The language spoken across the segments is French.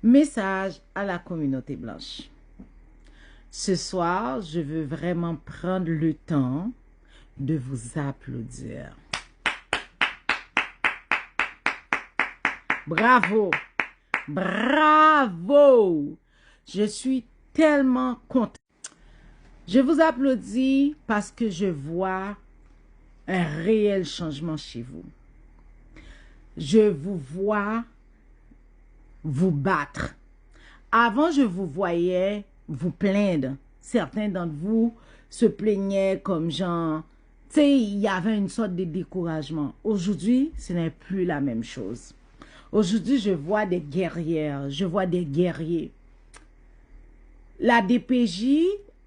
Message à la communauté blanche. Ce soir, je veux vraiment prendre le temps de vous applaudir. Bravo! Bravo! Je suis tellement contente. Je vous applaudis parce que je vois un réel changement chez vous. Je vous vois vous battre. Avant, je vous voyais vous plaindre. Certains d'entre vous se plaignaient comme genre, tu sais, il y avait une sorte de découragement. Aujourd'hui, ce n'est plus la même chose. Aujourd'hui, je vois des guerrières, je vois des guerriers. La DPJ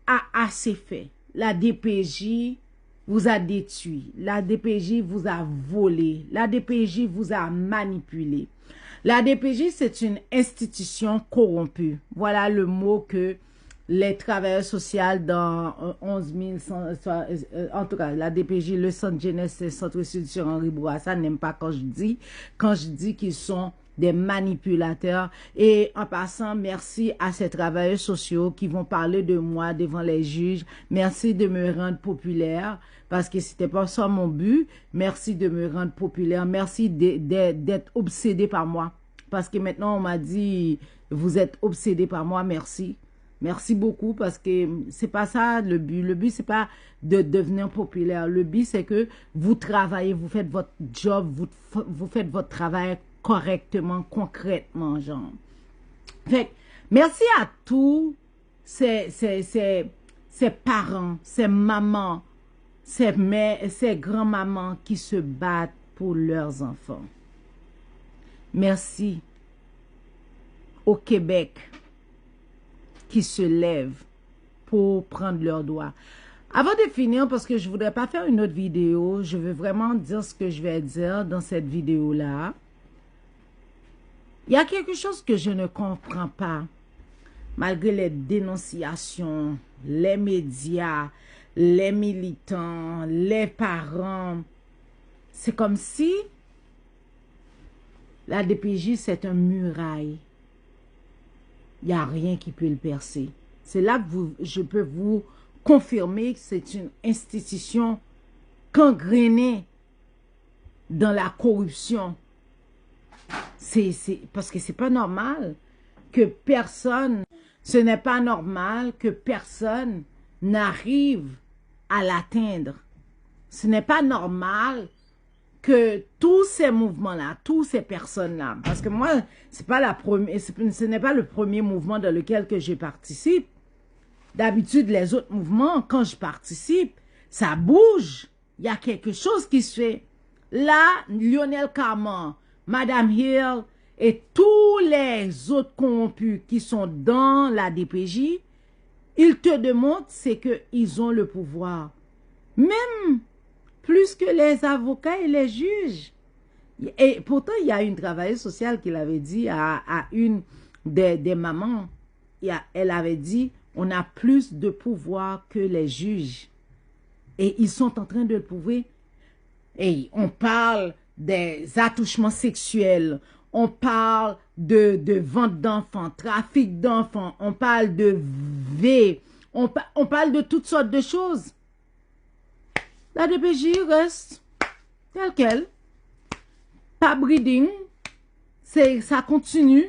a assez fait. La DPJ vous a détruit. La DPJ vous a volé. La DPJ vous a manipulé. La DPJ, c'est une institution corrompue. Voilà le mot que les travailleurs sociaux dans 11 100, en tout cas, la DPJ, le Centre Jeunesse et Centre Sud sur Henri Bourassa n'aime pas quand je dis qu'ils sont des manipulateurs. Et en passant, merci à ces travailleurs sociaux qui vont parler de moi devant les juges. Merci de me rendre populaire parce que c'était pas ça mon but. Merci de me rendre populaire. Merci d'être obsédé par moi. Parce que maintenant, on m'a dit, vous êtes obsédé par moi. Merci. Merci beaucoup parce que c'est pas ça le but. Le but, c'est pas de devenir populaire. Le but, c'est que vous travaillez, vous faites votre job, vous faites votre travail correctement, concrètement, genre. Fait merci à tous ces parents, ces mamans, ces mères, ces grands-mamans qui se battent pour leurs enfants. Merci au Québec qui se lèvent pour prendre leurs droits. Avant de finir, parce que je ne voudrais pas faire une autre vidéo, je veux vraiment dire ce que je vais dire dans cette vidéo-là. Il y a quelque chose que je ne comprends pas, malgré les dénonciations, les médias, les militants, les parents. C'est comme si la DPJ, c'est un muraille. Il n'y a rien qui peut le percer. C'est là que je peux vous confirmer que c'est une institution gangrénée dans la corruption. Parce que c'est pas normal que personne, ce n'est pas normal que personne n'arrive à l'atteindre. Ce n'est pas normal que tous ces mouvements-là, toutes ces personnes-là, parce que moi, ce n'est pas le premier mouvement dans lequel que je participe. D'habitude, les autres mouvements, quand je participe, ça bouge. Il y a quelque chose qui se fait. Là, Lionel Carman, Madame Hill et tous les autres corrompus qui sont dans la DPJ, ils te démontrent c'est qu'ils ont le pouvoir. Même plus que les avocats et les juges. Et pourtant, il y a une travailleuse sociale qui l'avait dit à une des mamans. Elle avait dit, on a plus de pouvoir que les juges. Et ils sont en train de le prouver. Et on parle des attouchements sexuels. On parle de vente d'enfants, trafic d'enfants. On parle de V. On parle de toutes sortes de choses. La DPJ reste telle qu'elle. Pas breeding. Ça continue.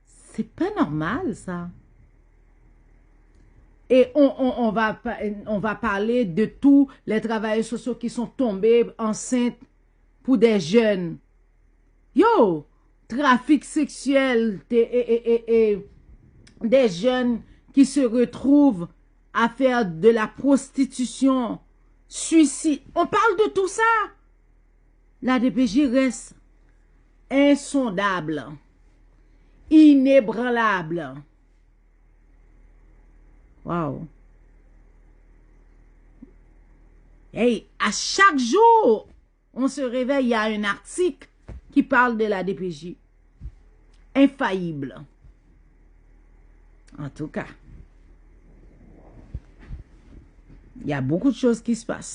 C'est pas normal, ça. Et on va parler de tous les travailleurs sociaux qui sont tombés enceintes pour des jeunes. Yo! Trafic sexuel et des jeunes qui se retrouvent à faire de la prostitution, suicide. On parle de tout ça. La DPJ reste insondable, inébranlable. Wow. Hey, à chaque jour, on se réveille, il y a un article qui parle de la DPJ. Infaillible. En tout cas, il y a beaucoup de choses qui se passent.